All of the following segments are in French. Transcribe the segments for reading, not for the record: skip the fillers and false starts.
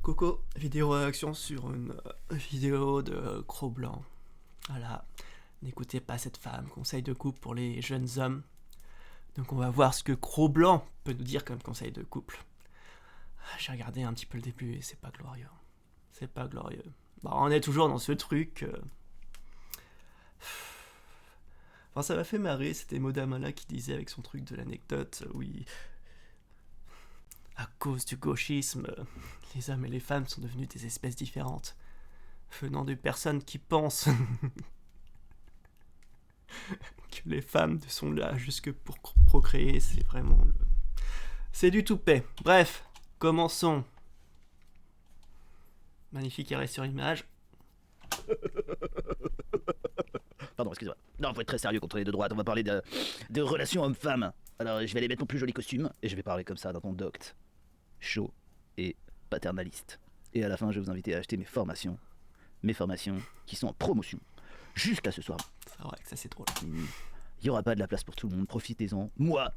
Coco, vidéo réaction sur une vidéo de Cro-Blanc. Voilà, n'écoutez pas cette femme, conseil de couple pour les jeunes hommes. Donc on va voir ce que Cro-Blanc peut nous dire comme conseil de couple. J'ai regardé un petit peu le début et c'est pas glorieux. C'est pas glorieux. Bon, on est toujours dans ce truc... Enfin, ça m'a fait marrer, c'était Modamala qui disait avec son truc de l'anecdote, oui... À cause du gauchisme, les hommes et les femmes sont devenus des espèces différentes, venant de personnes qui pensent que les femmes sont là jusque pour procréer. C'est vraiment le... C'est du toupet. Bref, commençons. Magnifique arrêt sur image. Pardon, excusez-moi. Non, faut être très sérieux contre les deux droites. On va parler de relations hommes-femmes. Alors, je vais aller mettre mon plus joli costume et je vais parler comme ça dans ton docte. Chaud et paternaliste. Et à la fin, je vais vous inviter à acheter mes formations qui sont en promotion jusqu'à ce soir. C'est vrai que ça c'est drôle. Il n'y aura pas de la place pour tout le monde, profitez-en. Moi,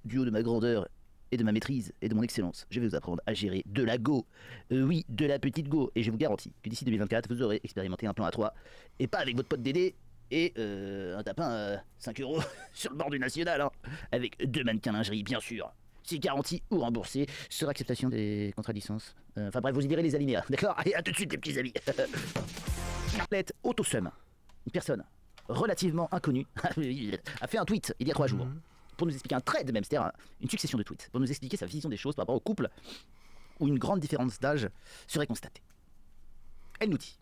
du haut de ma grandeur et de ma maîtrise et de mon excellence, je vais vous apprendre à gérer de la go. Oui, de la petite go. Et je vous garantis que d'ici 2024, vous aurez expérimenté un plan à 3 et pas avec votre pote Dédé et un tapin à 5 € sur le bord du national, hein, avec 2 mannequins lingerie, bien sûr. C'est garanti ou remboursé sur acceptation des contrats de licence. Enfin bref, vous y direz les alinéas, d'accord? Allez, à tout de suite les petits amis. Athlète Autosum, une personne relativement inconnue, a fait un tweet il y a 3 jours pour nous expliquer un thread même, c'est-à-dire une succession de tweets, pour nous expliquer sa vision des choses par rapport au couple où une grande différence d'âge serait constatée. Elle nous dit: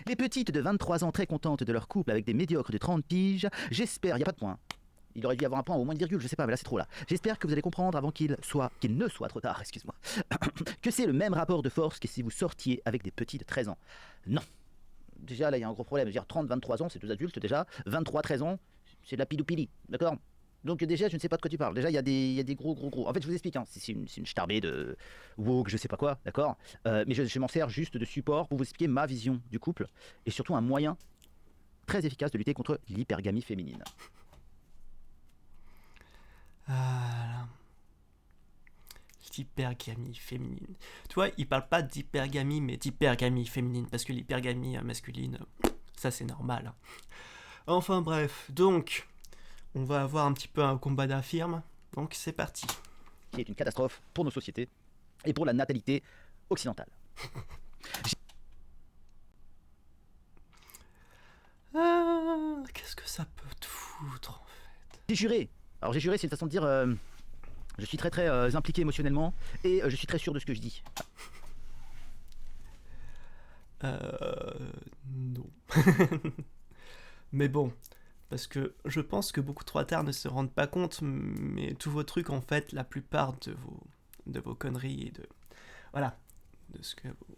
les petites de 23 ans très contentes de leur couple avec des médiocres de 30 piges, j'espère, il n'y a pas de point. Il aurait dû y avoir un point ou au moins une virgule, je sais pas, mais là c'est trop là. J'espère que vous allez comprendre avant qu'il ne soit trop tard, excuse-moi, que c'est le même rapport de force que si vous sortiez avec des petits de 13 ans. Non. Déjà là il y a un gros problème, je veux dire 30, 23 ans c'est deux adultes déjà, 23, 13 ans c'est de la pidoupili, d'accord? Donc déjà je ne sais pas de quoi tu parles, déjà il y a des gros. En fait je vous explique, hein, c'est une starbée de woke, je sais pas quoi, d'accord, mais je m'en sers juste de support pour vous expliquer ma vision du couple et surtout un moyen très efficace de lutter contre l'hypergamie féminine. Voilà. L'hypergamie féminine. Tu vois, il parle pas d'hypergamie, mais d'hypergamie féminine, parce que l'hypergamie masculine, ça c'est normal. Enfin bref, donc, on va avoir un petit peu un combat d'infirmes, donc c'est parti. Qui est une catastrophe pour nos sociétés et pour la natalité occidentale. Qu'est-ce que ça peut te foutre en fait? J'ai juré. Alors j'ai juré, c'est une façon de dire je suis très impliqué émotionnellement et je suis très sûr de ce que je dis. Non. Mais bon, parce que je pense que beaucoup trop tard ne se rendent pas compte, mais tous vos trucs, en fait, la plupart de vos conneries et de... Voilà, de ce que vous...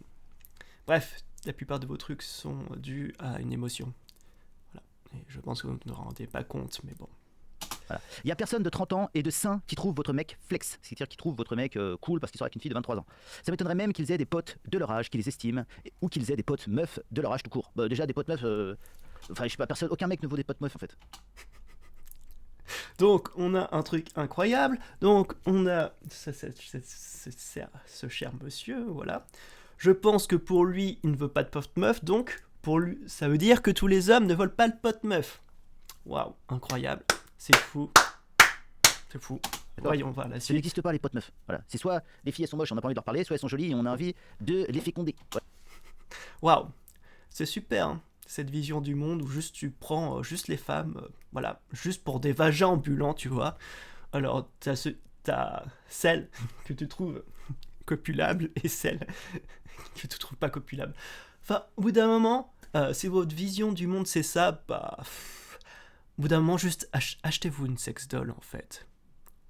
Bref, la plupart de vos trucs sont dus à une émotion. Voilà, et je pense que vous ne vous rendez pas compte, mais bon. Voilà. Il n'y a personne de 30 ans et de sain qui trouve votre mec flex, c'est-à-dire qui trouve votre mec cool parce qu'il sort avec une fille de 23 ans. Ça m'étonnerait même qu'ils aient des potes de leur âge, qu'ils les estiment, ou qu'ils aient des potes meufs de leur âge tout court. Déjà des potes meufs, enfin je sais pas, personne, aucun mec ne vaut des potes meufs en fait. Donc, on a un truc incroyable. Donc, on a ce cher monsieur, voilà. Je pense que pour lui, il ne veut pas de pote meuf, donc pour lui, ça veut dire que tous les hommes ne veulent pas le pote meuf. Waouh, incroyable. C'est fou. C'est fou. Voyons, voilà. Ça n'existe pas les potes meufs. Voilà. C'est soit les filles elles sont moches, on n'a pas envie de leur parler, soit elles sont jolies et on a envie de les féconder. Waouh, c'est super, hein, cette vision du monde où juste tu prends juste les femmes, voilà, juste pour des vagins ambulants, tu vois. Alors, t'as celle que tu trouves copulable et celle que tu trouves pas copulable. Enfin, au bout d'un moment, si votre vision du monde c'est ça, bah... Au bout d'un moment, juste achetez-vous une sex doll, en fait.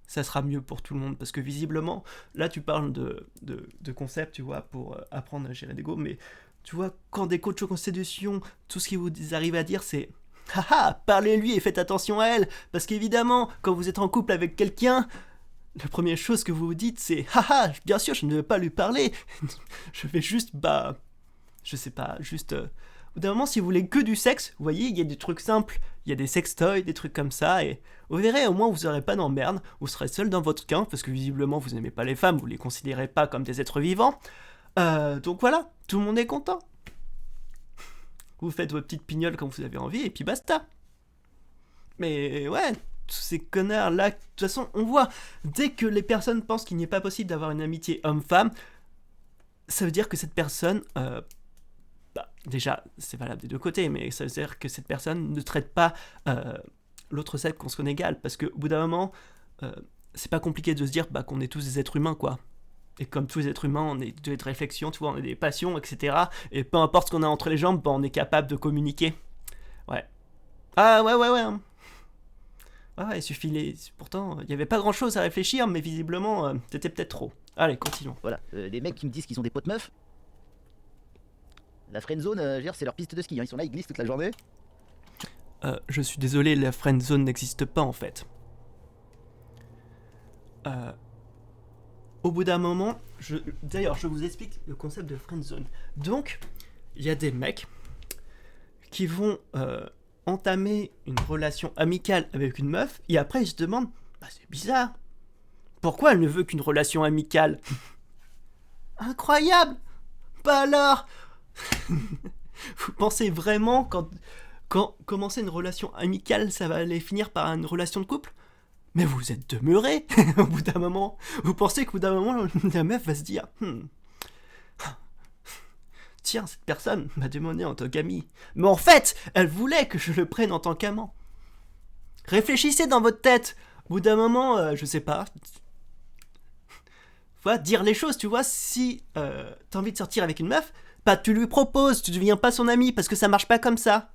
Ça sera mieux pour tout le monde, parce que visiblement, là, tu parles de concepts, tu vois, pour apprendre à gérer l'ego, mais tu vois, quand des coachs en séduction, tout ce qu'ils vous arrivent à dire, c'est « Haha, parlez-lui et faites attention à elle !» Parce qu'évidemment, quand vous êtes en couple avec quelqu'un, la première chose que vous vous dites, c'est « Haha, bien sûr, je ne vais pas lui parler. Je vais juste, je sais pas, juste... Au bout d'un moment, si vous voulez que du sexe, vous voyez, il y a des trucs simples, il y a des sextoys, des trucs comme ça, et vous verrez, au moins vous n'aurez pas d'emmerde, vous serez seul dans votre camp, parce que visiblement vous n'aimez pas les femmes, vous les considérez pas comme des êtres vivants. Donc voilà, tout le monde est content. Vous faites vos petites pignoles quand vous avez envie et puis basta. Mais ouais, tous ces connards là, de toute façon, on voit, dès que les personnes pensent qu'il n'est pas possible d'avoir une amitié homme-femme, ça veut dire que cette personne, déjà, c'est valable des deux côtés, mais ça veut dire que cette personne ne traite pas l'autre sexe qu'on son égal, parce qu'au bout d'un moment, euh, c'est pas compliqué de se dire qu'on est tous des êtres humains, quoi. Et comme tous les êtres humains, on est des réflexions, tu vois, on a des passions, etc. Et peu importe ce qu'on a entre les jambes, on est capable de communiquer. Ouais. Ah ouais. Ouais, il suffit Pourtant, il n'y avait pas grand-chose à réfléchir, mais visiblement, c'était peut-être trop. Allez, continuons. Voilà, les mecs qui me disent qu'ils ont des potes meufs, la friend zone, c'est leur piste de ski, hein. Ils sont là, ils glissent toute la journée. Je suis désolé, la friend zone n'existe pas en fait. Au bout d'un moment, d'ailleurs, je vous explique le concept de friend zone. Donc, il y a des mecs qui vont entamer une relation amicale avec une meuf, et après ils se demandent, c'est bizarre, pourquoi elle ne veut qu'une relation amicale? Incroyable! Bah alors, vous pensez vraiment quand commencer une relation amicale, ça va aller finir par une relation de couple? Mais vous êtes demeuré au bout d'un moment. Vous pensez qu'au bout d'un moment, la meuf va se dire tiens, cette personne m'a demandé en tant qu'ami. Mais en fait, elle voulait que je le prenne en tant qu'amant. Réfléchissez dans votre tête. Au bout d'un moment, je sais pas. Voilà, dire les choses, tu vois. Si t'as envie de sortir avec une meuf, tu lui proposes, tu deviens pas son ami parce que ça marche pas comme ça.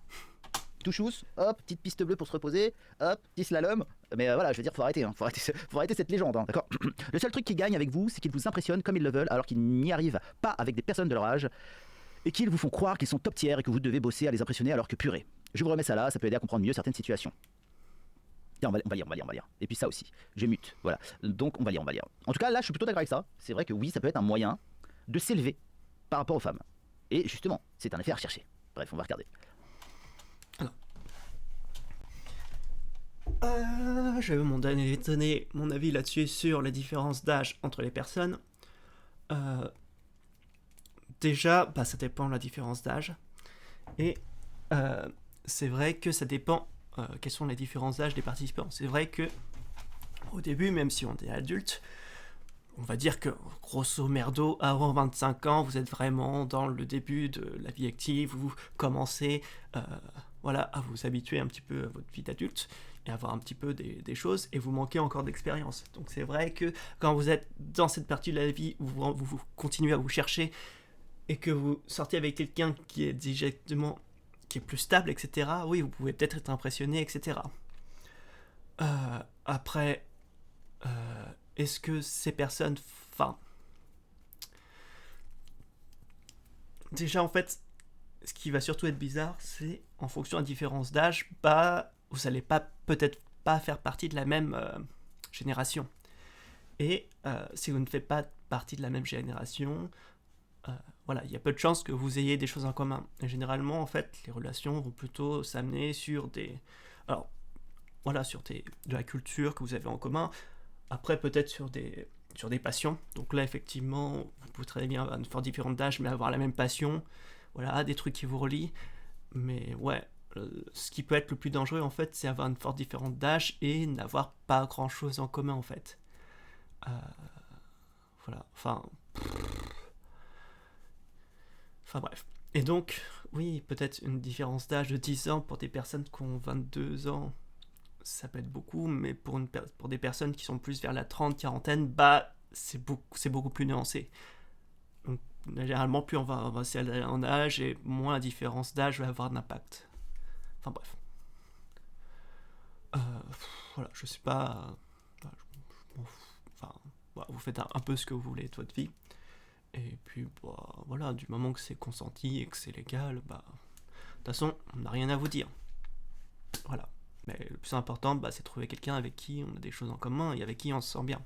Touchous, hop, petite piste bleue pour se reposer, hop, petit slalom. Mais voilà, je veux dire, faut arrêter cette légende, hein, d'accord. Le seul truc qui gagne avec vous, c'est qu'ils vous impressionnent comme ils le veulent, alors qu'ils n'y arrivent pas avec des personnes de leur âge, et qu'ils vous font croire qu'ils sont top tiers et que vous devez bosser à les impressionner alors que purée. Je vous remets ça là, ça peut aider à comprendre mieux certaines situations. Tiens, on va lire. Et puis ça aussi, je mute, voilà. Donc on va lire. En tout cas, là, je suis plutôt d'accord avec ça. C'est vrai que oui, ça peut être un moyen de s'élever par rapport aux femmes. Et justement, c'est un effet à rechercher. Bref, on va regarder. Je vais vous donner mon avis là-dessus sur les différences d'âge entre les personnes. Déjà, ça dépend de la différence d'âge. Et c'est vrai que ça dépend quelles sont les différences d'âge des participants. C'est vrai que au début, même si on est adulte, on va dire que grosso merdo, avant 25 ans, vous êtes vraiment dans le début de la vie active, vous commencez à vous habituer un petit peu à votre vie d'adulte et avoir un petit peu des choses, et vous manquez encore d'expérience. Donc c'est vrai que quand vous êtes dans cette partie de la vie où vous continuez à vous chercher et que vous sortez avec quelqu'un qui est directement, qui est plus stable, etc., oui, vous pouvez peut-être être impressionné, etc. Après, est-ce que ces personnes... Déjà, en fait, ce qui va surtout être bizarre, c'est en fonction de la différence d'âge, vous n'allez peut-être pas faire partie de la même génération. Et si vous ne faites pas partie de la même génération, il y a peu de chances que vous ayez des choses en commun. Et généralement, en fait, les relations vont plutôt s'amener sur de la culture que vous avez en commun. Après, peut-être sur des passions. Donc là, effectivement, vous pouvez très bien avoir une forte différence d'âge, mais avoir la même passion. Voilà, des trucs qui vous relient. Mais ouais, ce qui peut être le plus dangereux, en fait, c'est avoir une forte différence d'âge et n'avoir pas grand-chose en commun, en fait. Enfin bref. Et donc, oui, peut-être une différence d'âge de 10 ans pour des personnes qui ont 22 ans, ça peut être beaucoup, mais pour des personnes qui sont plus vers la 30-quarantaine, c'est beaucoup plus nuancé. Donc, généralement, plus on va avancer en âge, et moins la différence d'âge va avoir d'impact. Enfin bref. Je sais pas... vous faites un peu ce que vous voulez de votre vie. Et puis, du moment que c'est consenti et que c'est légal, de toute façon, on n'a rien à vous dire. Voilà. Mais le plus important, c'est de trouver quelqu'un avec qui on a des choses en commun et avec qui on se sent bien.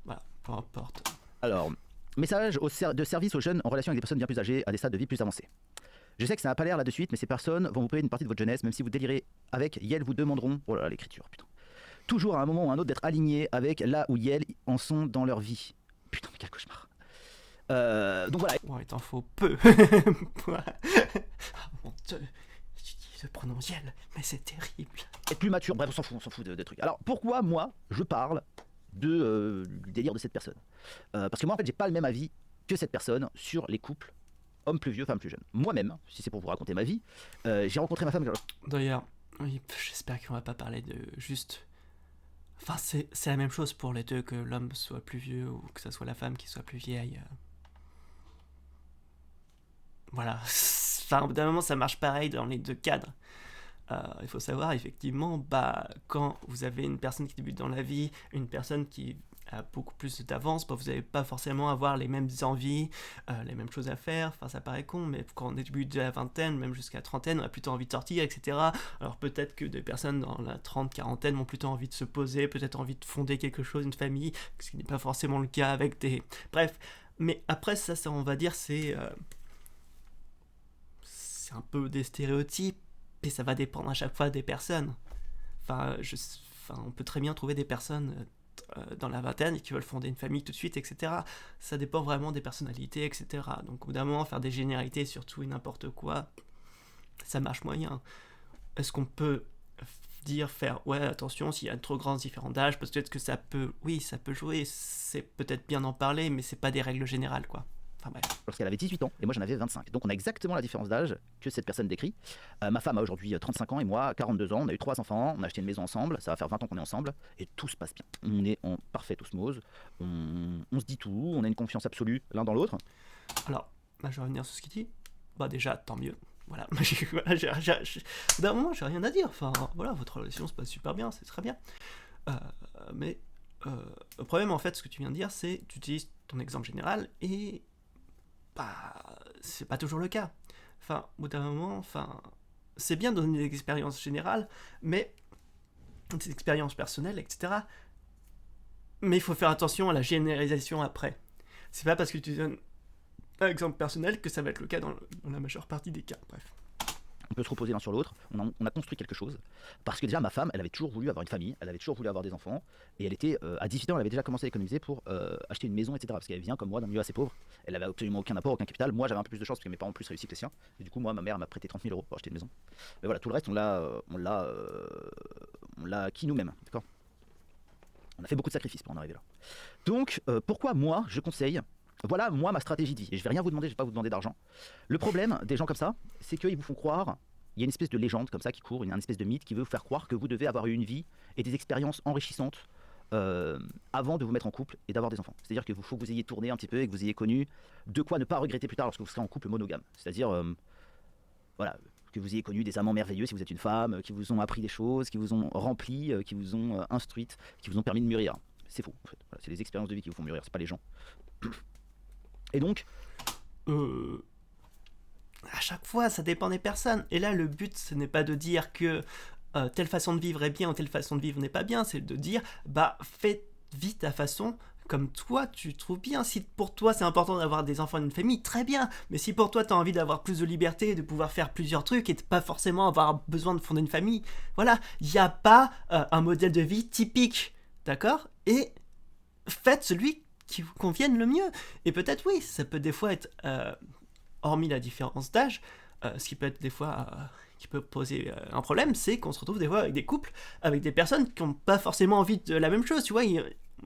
Voilà, peu importe. Alors, message de service aux jeunes en relation avec des personnes bien plus âgées à des stades de vie plus avancés. Je sais que ça n'a pas l'air là de suite, mais ces personnes vont vous payer une partie de votre jeunesse, même si vous délirez avec, elles vous demanderont, oh là là, l'écriture, putain, toujours à un moment ou à un autre d'être alignés avec là où elles en sont dans leur vie. Putain, mais quel cauchemar. Donc voilà. Bon, il t'en faut peu. Ah, mon Dieu, j'utilise le pronom Yel, mais c'est terrible. Être plus mature, bref, on s'en fout de trucs. Alors pourquoi moi je parle du délire de cette personne? Parce que moi en fait j'ai pas le même avis que cette personne sur les couples hommes plus vieux, femmes plus jeunes. Moi-même, si c'est pour vous raconter ma vie, j'ai rencontré ma femme. D'ailleurs, oui, j'espère qu'on va pas parler de juste. Enfin, c'est la même chose pour les deux, que l'homme soit plus vieux ou que ce soit la femme qui soit plus vieille. Voilà. Enfin, au bout d'un moment, ça marche pareil dans les deux cadres. Il faut savoir, effectivement, quand vous avez une personne qui débute dans la vie, une personne qui a beaucoup plus d'avance, vous n'allez pas forcément avoir les mêmes envies, les mêmes choses à faire. Enfin, ça paraît con, mais quand on débute de la vingtaine, même jusqu'à la trentaine, on a plutôt envie de sortir, etc. Alors peut-être que des personnes dans la quarantaine ont plutôt envie de se poser, peut-être envie de fonder quelque chose, une famille, ce qui n'est pas forcément le cas avec des... Bref, mais après, ça on va dire, c'est un peu des stéréotypes, et ça va dépendre à chaque fois des personnes. Enfin, on peut très bien trouver des personnes dans la vingtaine et qui veulent fonder une famille tout de suite, etc. Ça dépend vraiment des personnalités, etc. Donc au bout d'un moment, faire des généralités sur tout et n'importe quoi, ça marche moyen. Est-ce qu'on peut faire ouais, attention, s'il y a une trop grande différence d'âge, peut-être que ça peut, oui, ça peut jouer, c'est peut-être bien d'en parler, mais c'est pas des règles générales, quoi. Enfin, bref. Lorsqu'elle avait 18 ans et moi j'en avais 25. Donc on a exactement la différence d'âge que cette personne décrit. Ma femme a aujourd'hui 35 ans et moi 42 ans. On a eu 3 enfants, on a acheté une maison ensemble. Ça va faire 20 ans qu'on est ensemble et tout se passe bien. On est en parfaite osmose. On se dit tout, on a une confiance absolue l'un dans l'autre. Alors, là, je vais revenir sur ce qu'il dit. Déjà, tant mieux. Voilà. D'un moment, j'ai rien à dire. Enfin, voilà, votre relation se passe super bien, c'est très bien. Mais le problème, en fait, ce que tu viens de dire, c'est tu utilises ton exemple général et c'est pas toujours le cas. Enfin, au bout d'un moment, c'est bien de donner des expériences générales, mais des expériences personnelles, etc. Mais il faut faire attention à la généralisation après. C'est pas parce que tu donnes un exemple personnel que ça va être le cas dans la majeure partie des cas. Bref. On peut se reposer l'un sur l'autre, on a construit quelque chose. Parce que déjà, ma femme, elle avait toujours voulu avoir une famille, elle avait toujours voulu avoir des enfants, et elle était, à 18 ans, elle avait déjà commencé à économiser pour acheter une maison, etc. Parce qu'elle vient, comme moi, d'un milieu assez pauvre, elle avait absolument aucun apport, aucun capital. Moi, j'avais un peu plus de chance parce que mes parents ont plus réussi que les siens. Et du coup, moi, ma mère m'a prêté 30 000 € pour acheter une maison. Mais voilà, tout le reste, on l'a acquis nous-mêmes, d'accord? On a fait beaucoup de sacrifices pour en arriver là. Donc, pourquoi moi, je conseille... Voilà, moi, ma stratégie de vie. Et je vais rien vous demander, je vais pas vous demander d'argent. Le problème des gens comme ça, c'est qu'ils vous font croire... Il y a une espèce de légende comme ça qui court, il y a une espèce de mythe qui veut vous faire croire que vous devez avoir eu une vie et des expériences enrichissantes avant de vous mettre en couple et d'avoir des enfants. C'est-à-dire qu'il faut que vous ayez tourné un petit peu et que vous ayez connu de quoi ne pas regretter plus tard lorsque vous serez en couple monogame. C'est-à-dire, voilà, que vous ayez connu des amants merveilleux si vous êtes une femme, qui vous ont appris des choses, qui vous ont rempli, qui vous ont instruite, qui vous ont permis de mûrir. C'est faux, en fait. Voilà, c'est les expériences de vie qui vous font mûrir, c'est pas les gens. Et donc... À chaque fois, ça dépend des personnes. Et là, le but, ce n'est pas de dire que telle façon de vivre est bien ou telle façon de vivre n'est pas bien. C'est de dire, fais vite ta façon comme toi, tu trouves bien. Si pour toi, c'est important d'avoir des enfants et une famille, très bien. Mais si pour toi, tu as envie d'avoir plus de liberté, de pouvoir faire plusieurs trucs et de pas forcément avoir besoin de fonder une famille, voilà, il n'y a pas un modèle de vie typique. D'accord? Et faites celui qui vous convienne le mieux. Et peut-être, oui, ça peut des fois être... hormis la différence d'âge, ce qui peut être des fois qui peut poser un problème, c'est qu'on se retrouve des fois avec des couples, avec des personnes qui n'ont pas forcément envie de la même chose, tu vois,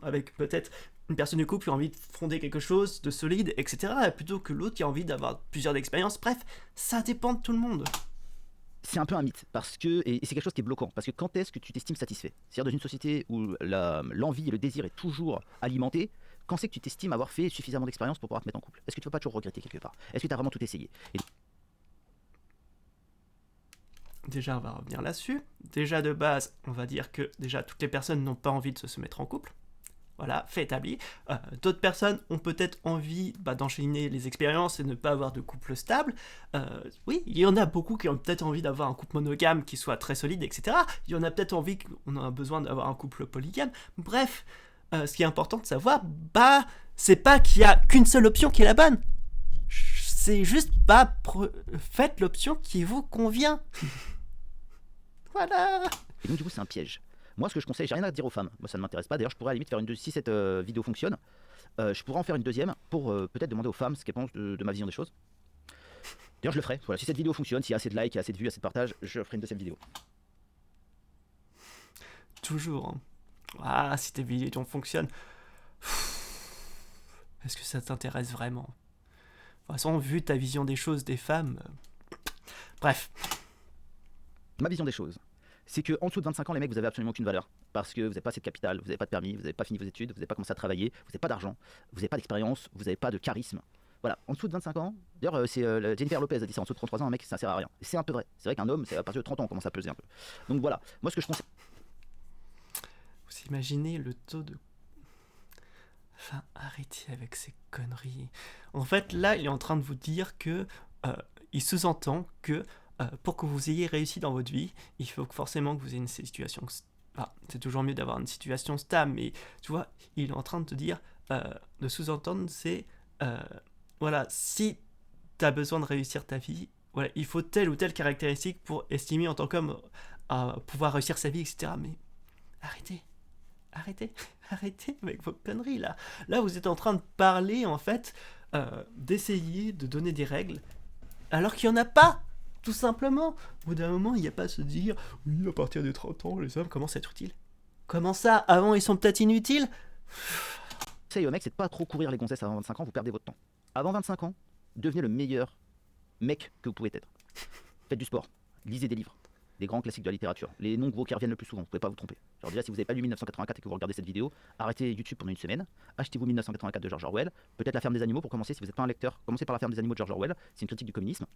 avec peut-être une personne du couple qui a envie de fonder quelque chose de solide, etc., plutôt que l'autre qui a envie d'avoir plusieurs expériences. Bref, ça dépend de tout le monde. C'est un peu un mythe, parce que, et c'est quelque chose qui est bloquant, parce que quand est-ce que tu t'estimes satisfait? C'est-à-dire dans une société où l'envie et le désir est toujours alimenté, quand c'est que tu t'estimes avoir fait suffisamment d'expérience pour pouvoir te mettre en couple? Est-ce que tu ne vas pas toujours regretter quelque part? Est-ce que tu as vraiment tout essayé? Déjà, on va revenir là-dessus. Déjà, de base, on va dire que déjà toutes les personnes n'ont pas envie de se mettre en couple. Voilà, fait établi. D'autres personnes ont peut-être envie d'enchaîner les expériences et ne pas avoir de couple stable. Oui, il y en a beaucoup qui ont peut-être envie d'avoir un couple monogame qui soit très solide, etc. Il y en a peut-être envie qu'on a besoin d'avoir un couple polygame. Bref, ce qui est important de savoir, c'est pas qu'il y a qu'une seule option qui est la bonne. C'est juste faites l'option qui vous convient. Voilà. Et donc du coup c'est un piège. Moi ce que je conseille, j'ai rien à dire aux femmes. Moi ça ne m'intéresse pas. D'ailleurs je pourrais à la limite faire une de si cette vidéo fonctionne. je pourrais en faire une deuxième pour peut-être demander aux femmes ce qu'elles pensent de ma vision des choses. D'ailleurs, je le ferai. Voilà, si cette vidéo fonctionne, s'il y a assez de likes, assez de vues, assez de partages, je ferai une deuxième vidéo. Toujours. Hein. Ah, si tes vidéos fonctionnent. Est-ce que ça t'intéresse vraiment? De toute façon, vu ta vision des choses des femmes... Bref. Ma vision des choses, c'est qu'en dessous de 25 ans, les mecs, vous avez absolument aucune valeur. Parce que vous n'avez pas assez de capital, vous n'avez pas de permis, vous n'avez pas fini vos études, vous n'avez pas commencé à travailler, vous n'avez pas d'argent, vous n'avez pas d'expérience, vous n'avez pas de charisme. Voilà, en dessous de 25 ans, d'ailleurs, c'est Jennifer Lopez a dit ça, en dessous de 33 ans, un mec, ça sert à rien. Et c'est un peu vrai. C'est vrai qu'un homme, c'est à partir de 30 ans, on commence à peser un peu. Donc voilà, moi ce que je pense. Vous imaginez le taux de... Enfin, arrêtez avec ces conneries. En fait, là, il est en train de vous dire que... il sous-entend que pour que vous ayez réussi dans votre vie, il faut forcément que vous ayez une situation... Ah, c'est toujours mieux d'avoir une situation stable, mais tu vois, il est en train de te dire... de sous-entendre, c'est... voilà, si tu as besoin de réussir ta vie, voilà, il faut telle ou telle caractéristique pour estimer en tant qu'homme pouvoir réussir sa vie, etc. Mais arrêtez. Arrêtez avec vos conneries là. Là, vous êtes en train de parler en fait, d'essayer de donner des règles, alors qu'il n'y en a pas, tout simplement. Au bout d'un moment, il n'y a pas à se dire, oui, à partir des 30 ans, les hommes commencent à être utiles. Comment ça? Avant, ils sont peut-être inutiles? Conseil aux mecs, c'est de pas trop courir les gonzesses avant 25 ans, vous perdez votre temps. Avant 25 ans, devenez le meilleur mec que vous pouvez être. Faites du sport, lisez des livres, des grands classiques de la littérature, les noms gros qui reviennent le plus souvent, vous pouvez pas vous tromper. Alors déjà, si vous n'avez pas lu 1984 et que vous regardez cette vidéo, arrêtez YouTube pendant une semaine, achetez-vous 1984 de George Orwell, peut-être La Ferme des Animaux pour commencer, si vous n'êtes pas un lecteur, commencez par La Ferme des Animaux de George Orwell, c'est une critique du communisme.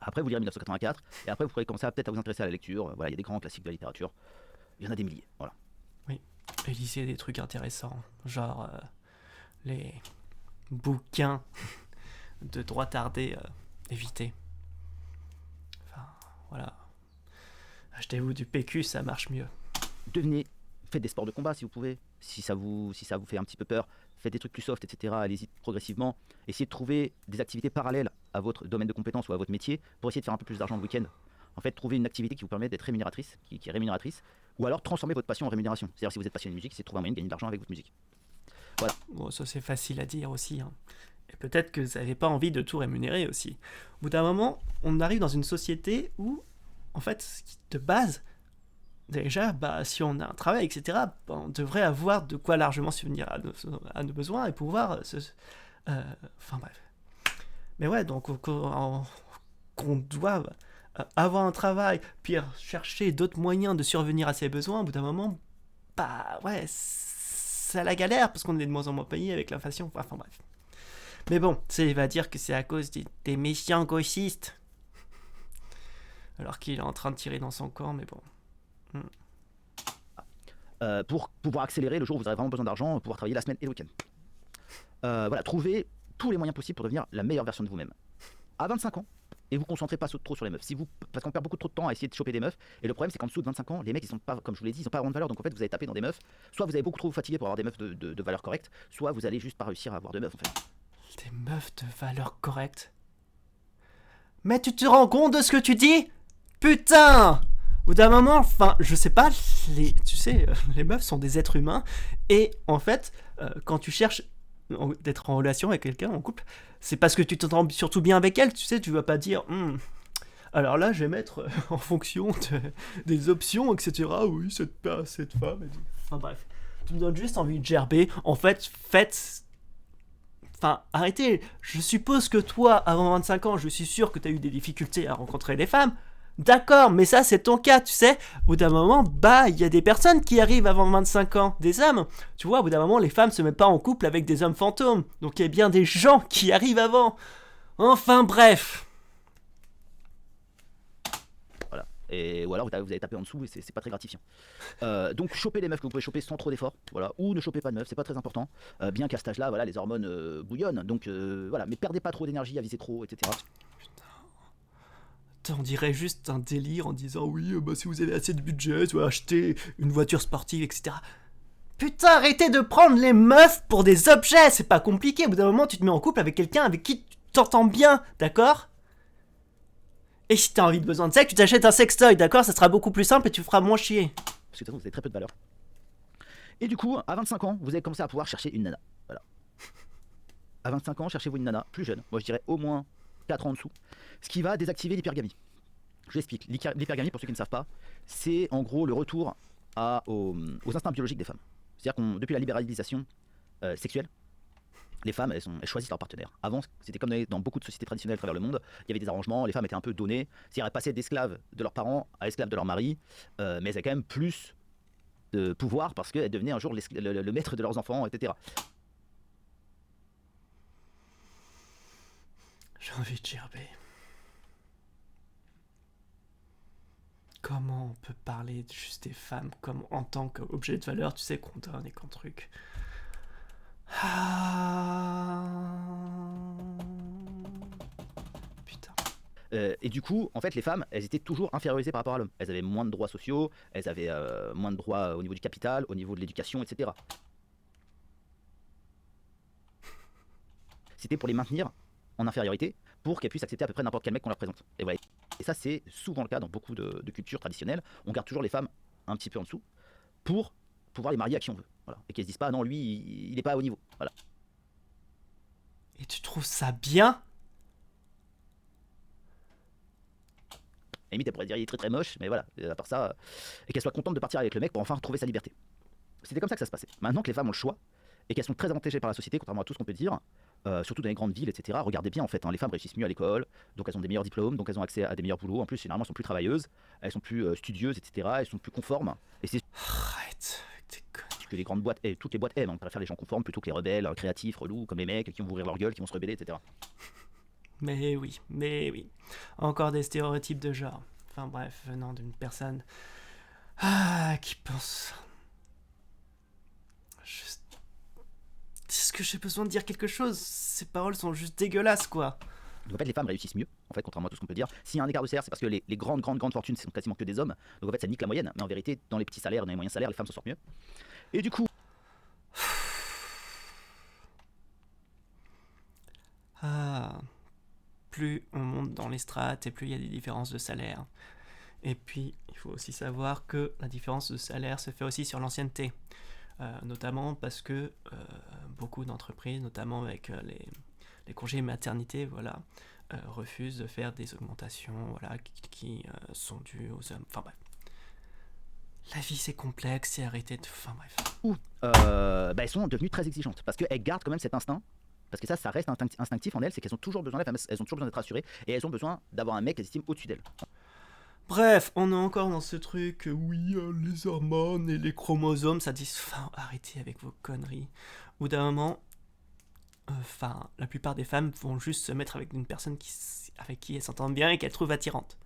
Après, vous lirez 1984, et après, vous pourrez commencer à peut-être à vous intéresser à la lecture. Voilà, il y a des grands classiques de la littérature, il y en a des milliers, voilà. Oui, et lisez des trucs intéressants, genre les bouquins de droit tardé, évitez. Enfin, voilà. Achetez-vous du PQ, ça marche mieux. Faites des sports de combat si vous pouvez, si ça vous fait un petit peu peur, faites des trucs plus soft, etc. Allez-y progressivement, essayez de trouver des activités parallèles à votre domaine de compétence ou à votre métier pour essayer de faire un peu plus d'argent le week-end. En fait, trouvez une activité qui vous permet d'être rémunératrice, qui est rémunératrice, ou alors transformez votre passion en rémunération. C'est-à-dire si vous êtes passionné de musique, c'est de trouver un moyen de gagner de l'argent avec votre musique. Voilà. Bon, ça c'est facile à dire aussi. Hein. Et peut-être que vous n'avez pas envie de tout rémunérer aussi. Au bout d'un moment, on arrive dans une société où, en fait, ce qui te base, déjà, si on a un travail, etc., on devrait avoir de quoi largement subvenir à nos besoins et pouvoir enfin bref. Mais ouais, donc qu'on doit avoir un travail, puis chercher d'autres moyens de survenir à ses besoins, au bout d'un moment, ouais, c'est la galère, parce qu'on est de moins en moins payé avec l'inflation, enfin bref. Mais bon, il va dire que c'est à cause des méchants gauchistes. Alors qu'il est en train de tirer dans son camp, mais bon. Pour pouvoir accélérer le jour où vous aurez vraiment besoin d'argent, pouvoir travailler la semaine et le week-end. Voilà, trouvez tous les moyens possibles pour devenir la meilleure version de vous-même. À 25 ans, et vous concentrez pas trop sur les meufs. Parce qu'on perd beaucoup trop de temps à essayer de choper des meufs, et le problème c'est qu'en dessous de 25 ans, les mecs ils sont pas, comme je vous l'ai dit, ils sont pas vraiment de valeur, donc en fait vous allez taper dans des meufs, soit vous allez beaucoup trop vous fatiguer pour avoir des meufs de valeur correcte, soit vous allez juste pas réussir à avoir de meufs en fait. Des meufs de valeur correcte? Mais tu te rends compte de ce que tu dis? Putain! Au bout d'un moment, enfin, je sais pas, tu sais, les meufs sont des êtres humains, et en fait, quand tu cherches d'être en relation avec quelqu'un, en couple, c'est parce que tu t'entends surtout bien avec elle, tu sais, tu vas pas dire, alors là, je vais mettre en fonction des options, etc., oui, cette femme, enfin bref, tu me donnes juste envie de gerber, en fait, enfin, arrêtez, je suppose que toi, avant 25 ans, je suis sûr que t'as eu des difficultés à rencontrer les femmes. D'accord, mais ça c'est ton cas, tu sais. Au bout d'un moment, il y a des personnes qui arrivent avant 25 ans, des hommes. Tu vois, au bout d'un moment, les femmes se mettent pas en couple avec des hommes fantômes. Donc il y a bien des gens qui arrivent avant. Enfin bref. Voilà. Ou alors vous allez taper en dessous et c'est pas très gratifiant. Donc chopez les meufs que vous pouvez choper sans trop d'efforts, voilà. Ou ne chopez pas de meufs, c'est pas très important. Bien qu'à cet âge-là, voilà, les hormones bouillonnent. Donc voilà, mais perdez pas trop d'énergie à viser trop, etc. On dirait juste un délire en disant oui, si vous avez assez de budget, tu vas acheter une voiture sportive, etc. Putain, arrêtez de prendre les meufs pour des objets, c'est pas compliqué. Au bout d'un moment, tu te mets en couple avec quelqu'un avec qui tu t'entends bien, d'accord? Et si t'as besoin de sexe, tu t'achètes un sextoy, d'accord? Ça sera beaucoup plus simple et tu feras moins chier. Parce que de toute façon, vous avez très peu de valeur. Et du coup, à 25 ans, vous allez commencer à pouvoir chercher une nana. Voilà. À 25 ans, cherchez-vous une nana plus jeune, moi je dirais au moins 4 ans en dessous, ce qui va désactiver l'hypergamie. Je l'explique. L'hypergamie, pour ceux qui ne savent pas, c'est en gros le retour aux instincts biologiques des femmes. C'est-à-dire que depuis la libéralisation sexuelle, les femmes, elles choisissent leur partenaire. Avant, c'était comme dans beaucoup de sociétés traditionnelles à travers le monde, il y avait des arrangements, les femmes étaient un peu données. C'est-à-dire elles passaient d'esclaves de leurs parents à esclaves de leur mari, mais elles avaient quand même plus de pouvoir parce qu'elles devenaient un jour le maître de leurs enfants, etc. J'ai envie de gerber. Comment on peut parler juste des femmes comme en tant qu'objet de valeur, tu sais, qu'on donne et qu'un truc. Ah... Putain. Et du coup, en fait, les femmes, elles étaient toujours infériorisées par rapport à l'homme. Elles avaient moins de droits sociaux, elles avaient moins de droits au niveau du capital, au niveau de l'éducation, etc. C'était pour les maintenir en infériorité, pour qu'elles puissent accepter à peu près n'importe quel mec qu'on leur présente. Et voilà. Et ça, c'est souvent le cas dans beaucoup de cultures traditionnelles. On garde toujours les femmes un petit peu en dessous pour pouvoir les marier à qui on veut. Voilà. Et qu'elles se disent pas, non, lui, il n'est pas à haut niveau. Voilà. Et tu trouves ça bien ? À la limite, elle pourrait dire il est très très moche, mais voilà, à part ça, et qu'elle soit contente de partir avec le mec pour enfin retrouver sa liberté. C'était comme ça que ça se passait. Maintenant que les femmes ont le choix, et qu'elles sont très avantagées par la société, contrairement à tout ce qu'on peut dire, surtout dans les grandes villes, etc. Regardez bien en fait, hein, les femmes réussissent mieux à l'école, donc elles ont des meilleurs diplômes, donc elles ont accès à des meilleurs boulots. En plus, généralement, elles sont plus travailleuses, elles sont plus studieuses, etc. Elles sont plus conformes. Et c'est Arrête avec tes conneries. ce que les grandes boîtes, toutes les boîtes aiment. On préfère les gens conformes plutôt que les rebelles, créatifs, relous, comme les mecs qui vont ouvrir leur gueule, qui vont se rebeller, etc. Mais oui. Encore des stéréotypes de genre. Enfin bref, venant d'une personne qui pense... Juste... Est-ce que j'ai besoin de dire quelque chose ? Ces paroles sont juste dégueulasses, quoi. Donc en fait, les femmes réussissent mieux, en fait, contrairement à tout ce qu'on peut dire. S'il y a un écart de salaire, c'est parce que les grandes fortunes, ce sont quasiment que des hommes. Donc en fait, ça nique la moyenne. Mais en vérité, dans les petits salaires, dans les moyens salaires, les femmes s'en sortent mieux. Et du coup, plus on monte dans les strates et plus il y a des différences de salaire. Et puis, il faut aussi savoir que la différence de salaire se fait aussi sur l'ancienneté. Notamment parce que beaucoup d'entreprises, notamment avec les congés maternité, voilà, refusent de faire des augmentations, voilà, qui sont dues aux hommes. Enfin bref. La vie c'est complexe et arrêtez de... Enfin bref. elles sont devenues très exigeantes parce qu'elles gardent quand même cet instinct. Parce que ça reste instinctif en elles, c'est qu'elles ont toujours besoin, les femmes, elles ont toujours besoin d'être rassurées et elles ont besoin d'avoir un mec qu'elles estiment au-dessus d'elles. Bref, on est encore dans ce truc, oui, les hormones et les chromosomes, ça dit... Enfin, arrêtez avec vos conneries. Au bout d'un moment, la plupart des femmes vont juste se mettre avec une personne avec qui elles s'entendent bien et qu'elles trouvent attirante.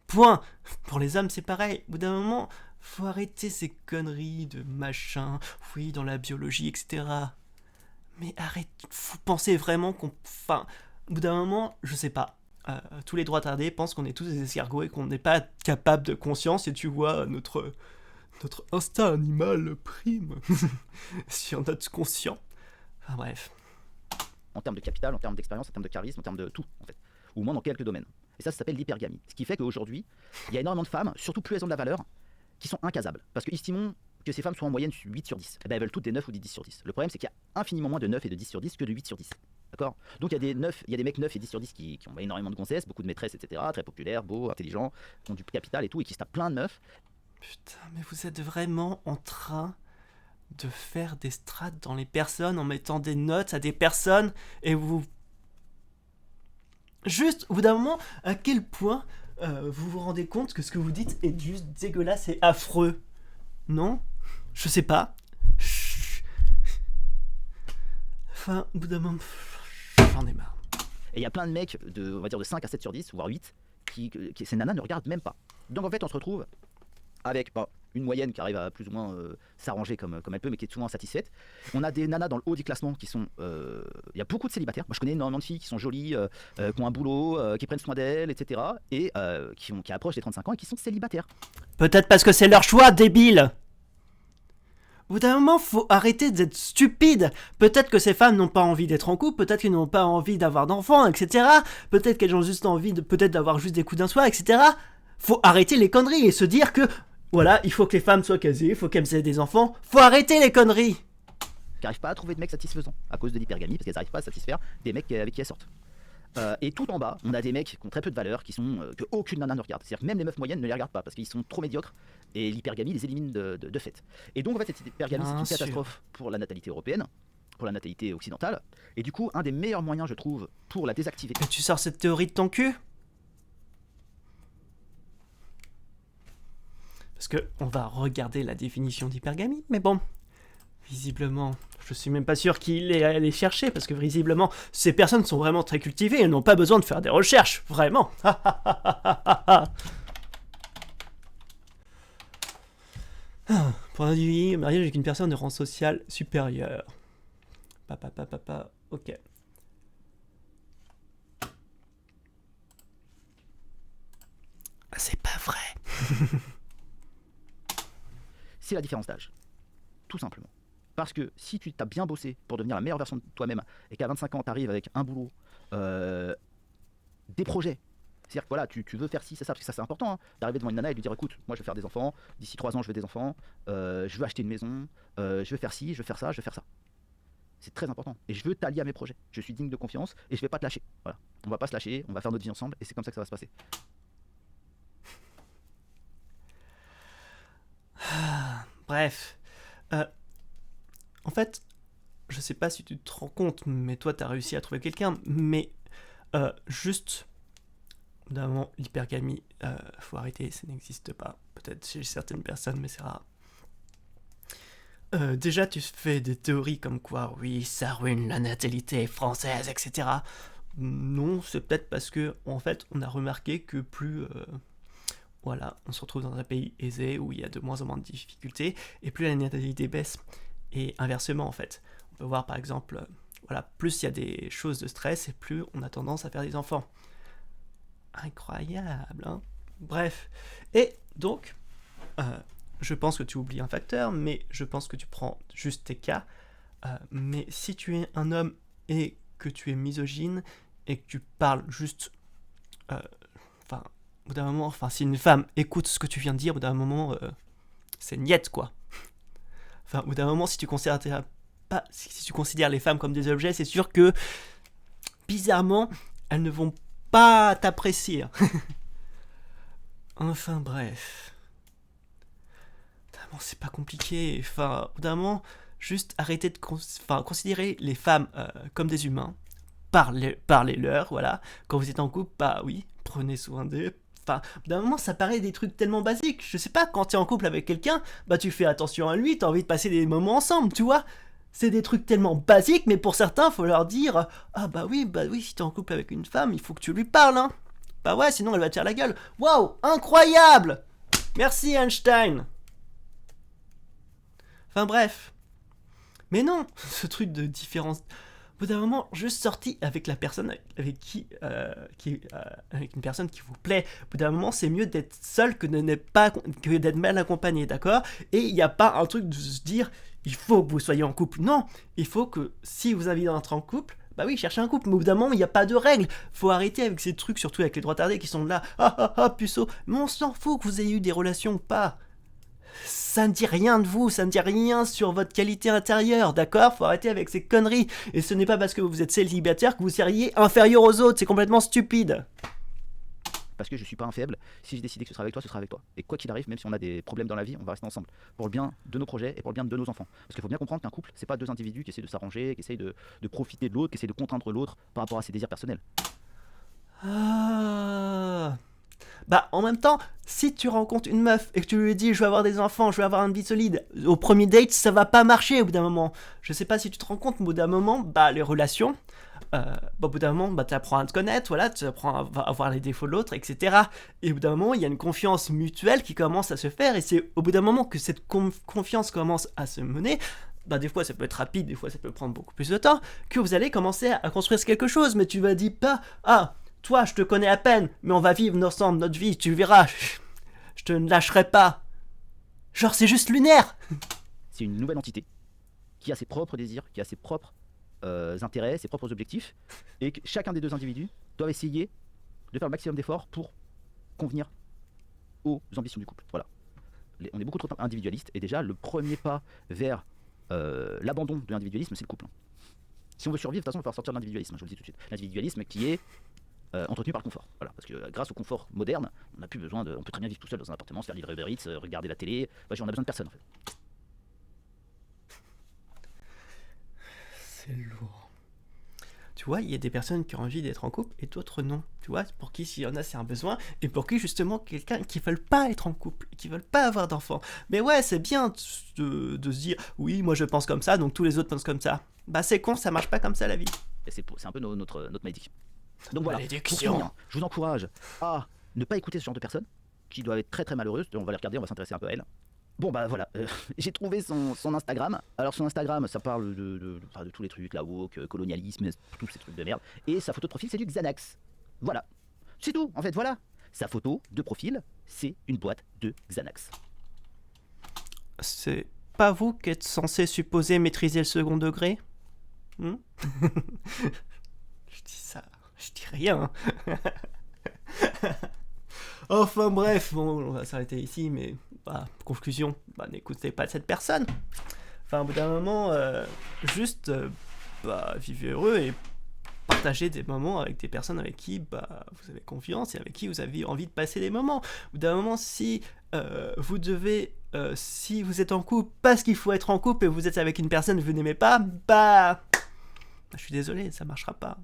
Point. Pour les hommes, c'est pareil. Au bout d'un moment, faut arrêter ces conneries de machin, oui, dans la biologie, etc. Mais arrête, vous pensez vraiment qu'on... Enfin, au bout d'un moment, je sais pas. Tous les droits tardés pensent qu'on est tous des escargots et qu'on n'est pas capable de conscience, et tu vois notre instinct animal prime sur notre conscient. Enfin bref. En termes de capital, en termes d'expérience, en termes de charisme, en termes de tout, en fait. Ou moins dans quelques domaines. Et ça s'appelle l'hypergamie. Ce qui fait qu'aujourd'hui, il y a énormément de femmes, surtout plus elles ont de la valeur, qui sont incasables. Parce que estimons que ces femmes sont en moyenne 8 sur 10. Elles veulent toutes des 9 ou des 10 sur 10. Le problème, c'est qu'il y a infiniment moins de 9 et de 10 sur 10 que de 8 sur 10. D'accord ? Donc il y a des mecs 9 et 10 sur 10 qui ont énormément de gonzesses, beaucoup de maîtresses, etc. Très populaires, beaux, intelligents, qui ont du capital et tout, et qui se tapent plein de meufs. Putain, mais vous êtes vraiment en train de faire des strates dans les personnes en mettant des notes à des personnes et vous... Juste, au bout d'un moment, à quel point vous vous rendez compte que ce que vous dites est juste dégueulasse et affreux ? Non ? Je sais pas. Enfin, au bout d'un moment, j'en ai marre. Et il y a plein de mecs on va dire de 5 à 7 sur 10, voire 8, qui ces nanas ne regardent même pas. Donc en fait, on se retrouve avec une moyenne qui arrive à plus ou moins s'arranger comme elle peut, mais qui est souvent insatisfaite. On a des nanas dans le haut du classement qui sont... Il y a beaucoup de célibataires. Moi, je connais énormément de filles qui sont jolies, qui ont un boulot, qui prennent soin d'elles, etc. Et qui approchent les 35 ans et qui sont célibataires. Peut-être parce que c'est leur choix, débile. Au bout d'un moment, faut arrêter d'être stupide. Peut-être que ces femmes n'ont pas envie d'être en couple, peut-être qu'elles n'ont pas envie d'avoir d'enfants, etc. Peut-être qu'elles ont juste envie d'avoir juste des coups d'un soir, etc. Faut arrêter les conneries et se dire que... Voilà, il faut que les femmes soient casées, il faut qu'elles aient des enfants. Faut arrêter les conneries. qui n'arrivent pas à trouver de mecs satisfaisants à cause de l'hypergamie, parce qu'elles n'arrivent pas à satisfaire des mecs avec qui elles sortent. Et tout en bas, on a des mecs qui ont très peu de valeur, qui sont que aucune nana ne regarde. C'est-à-dire que même les meufs moyennes ne les regardent pas parce qu'ils sont trop médiocres et l'hypergamie les élimine de fait. Et donc en fait, cette hypergamie, c'est une catastrophe pour la natalité européenne, pour la natalité occidentale. Et du coup, un des meilleurs moyens, je trouve, pour la désactiver. Et tu sors cette théorie de ton cul? Parce que on va regarder la définition d'hypergamie, mais bon, visiblement, je suis même pas sûr qu'il est allé chercher, parce que visiblement, ces personnes sont vraiment très cultivées et n'ont pas besoin de faire des recherches, vraiment. Pour un individu, mariage avec une personne de rang social supérieur. Papa, ok. C'est pas vrai. C'est la différence d'âge, tout simplement. Parce que si tu t'as bien bossé pour devenir la meilleure version de toi-même et qu'à 25 ans, tu arrives avec un boulot, des projets, c'est-à-dire que voilà, tu veux faire ci, c'est ça, parce que ça c'est important, hein, d'arriver devant une nana et de lui dire écoute, moi je veux faire des enfants, d'ici 3 ans je veux des enfants, je veux acheter une maison, je veux faire ci, je veux faire ça, je veux faire ça. C'est très important. Et je veux t'allier à mes projets. Je suis digne de confiance et je vais pas te lâcher. Voilà. On va pas se lâcher, on va faire notre vie ensemble et c'est comme ça que ça va se passer. Bref. En fait, je sais pas si tu te rends compte, mais toi t'as réussi à trouver quelqu'un, mais juste, évidemment, l'hypergamie, faut arrêter, ça n'existe pas. Peut-être chez certaines personnes, mais c'est rare. Déjà, tu fais des théories comme quoi, oui, ça ruine la natalité française, etc. Non, c'est peut-être parce que, en fait, on a remarqué que plus, voilà, on se retrouve dans un pays aisé où il y a de moins en moins de difficultés, et plus la natalité baisse. Et inversement, en fait, on peut voir par exemple, voilà, plus il y a des choses de stress, et plus on a tendance à faire des enfants. Incroyable, hein. Bref, et donc, je pense que tu oublies un facteur, mais je pense que tu prends juste tes cas. Mais si tu es un homme et que tu es misogyne et que tu parles juste, enfin, au bout d'un moment, enfin, si une femme écoute ce que tu viens de dire, au bout d'un moment, c'est niette, quoi. Enfin, au bout d'un moment, si tu considères les femmes comme des objets, c'est sûr que, bizarrement, elles ne vont pas t'apprécier. Enfin, bref. Bon, c'est pas compliqué. Enfin, au bout d'un moment, juste arrêter de considérer les femmes comme des humains. Parlez-leur, voilà. Quand vous êtes en couple, bah oui, prenez soin d'eux. Enfin, au bout d'un moment, ça paraît des trucs tellement basiques. Je sais pas, quand t'es en couple avec quelqu'un, bah tu fais attention à lui, t'as envie de passer des moments ensemble, tu vois. C'est des trucs tellement basiques, mais pour certains, faut leur dire ah bah oui, si t'es en couple avec une femme, il faut que tu lui parles, hein. Bah ouais, sinon elle va te faire la gueule. Waouh, incroyable. Merci Einstein. Enfin bref. Mais non, ce truc de différence. Au bout d'un moment, juste sorti avec la personne avec avec une personne qui vous plaît. Au bout d'un moment, c'est mieux d'être seul que d'être mal accompagné, d'accord? Et il n'y a pas un truc de se dire, il faut que vous soyez en couple. Non, il faut que si vous avez d'entrer en couple, bah oui, cherchez un couple. Mais au bout d'un moment, il n'y a pas de règles. Faut arrêter avec ces trucs, surtout avec les droits tardés qui sont là. Puceau. Mais on s'en fout que vous ayez eu des relations ou pas. Ça ne dit rien de vous, ça ne dit rien sur votre qualité intérieure, d'accord? Faut arrêter avec ces conneries. Et ce n'est pas parce que vous êtes célibataire que vous seriez inférieur aux autres, c'est complètement stupide. Parce que je suis pas un faible, si j'ai décidé que ce sera avec toi, ce sera avec toi. Et quoi qu'il arrive, même si on a des problèmes dans la vie, on va rester ensemble. Pour le bien de nos projets et pour le bien de nos enfants. Parce qu'il faut bien comprendre qu'un couple, c'est pas deux individus qui essaient de s'arranger, qui essayent de profiter de l'autre, qui essayent de contraindre l'autre par rapport à ses désirs personnels. Bah, en même temps, si tu rencontres une meuf et que tu lui dis je veux avoir des enfants, je veux avoir une vie solide, au premier date, ça va pas marcher au bout d'un moment. Je sais pas si tu te rends compte, mais au bout d'un moment, bah, les relations, au bout d'un moment, bah, tu apprends à te connaître, voilà, tu apprends à voir les défauts de l'autre, etc. Et au bout d'un moment, il y a une confiance mutuelle qui commence à se faire, et c'est au bout d'un moment que cette confiance commence à se mener. Bah, des fois ça peut être rapide, des fois ça peut prendre beaucoup plus de temps, que vous allez commencer à construire quelque chose, mais tu vas dire pas, toi, je te connais à peine, mais on va vivre ensemble notre vie, tu verras. Je te ne lâcherai pas. Genre, c'est juste lunaire. C'est une nouvelle entité qui a ses propres désirs, qui a ses propres intérêts, ses propres objectifs, et que chacun des deux individus doit essayer de faire le maximum d'efforts pour convenir aux ambitions du couple. Voilà. On est beaucoup trop individualiste, et déjà, le premier pas vers l'abandon de l'individualisme, c'est le couple. Si on veut survivre, de toute façon, il va falloir sortir de l'individualisme, je vous le dis tout de suite. L'individualisme qui est entretenu par le confort. Voilà, parce que grâce au confort moderne, on n'a plus besoin on peut très bien vivre tout seul dans un appartement, se faire livrer Uber Eats, regarder la télé. On a besoin de personne en fait. C'est lourd. Tu vois, il y a des personnes qui ont envie d'être en couple et d'autres non. Tu vois, pour qui s'il y en a c'est un besoin et pour qui justement quelqu'un qui veulent pas être en couple, qui veulent pas avoir d'enfants. Mais ouais, c'est bien de se dire oui, moi je pense comme ça, donc tous les autres pensent comme ça. Bah c'est con, ça marche pas comme ça la vie. Et c'est un peu notre malédiction. Donc voilà, pour Malédiction. finir, je vous encourage à ne pas écouter ce genre de personnes qui doivent être très très malheureuses. On va les regarder, on va s'intéresser un peu à elles. Bon bah voilà, j'ai trouvé son Instagram. Alors son Instagram, ça parle de tous les trucs, la woke, colonialisme, tous ces trucs de merde. Et sa photo de profil, c'est du Xanax. Voilà, c'est tout en fait, voilà. Sa photo de profil, c'est une boîte de Xanax. C'est pas vous qui êtes censé supposer maîtriser le second degré Je dis ça, je dis rien. Enfin bref, bon, on va s'arrêter ici, mais conclusion, n'écoutez pas cette personne. Enfin, au bout d'un moment, juste vivez heureux et partagez des moments avec des personnes avec qui vous avez confiance et avec qui vous avez envie de passer des moments. Au bout d'un moment, si vous devez, si vous êtes en couple parce qu'il faut être en couple et vous êtes avec une personne que vous n'aimez pas, je suis désolé, ça marchera pas.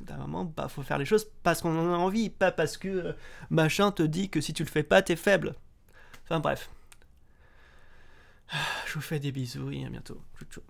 D'un moment, faut faire les choses parce qu'on en a envie, pas parce que machin te dit que si tu le fais pas, t'es faible. Enfin bref. Je vous fais des bisous et à bientôt. Ciao, ciao.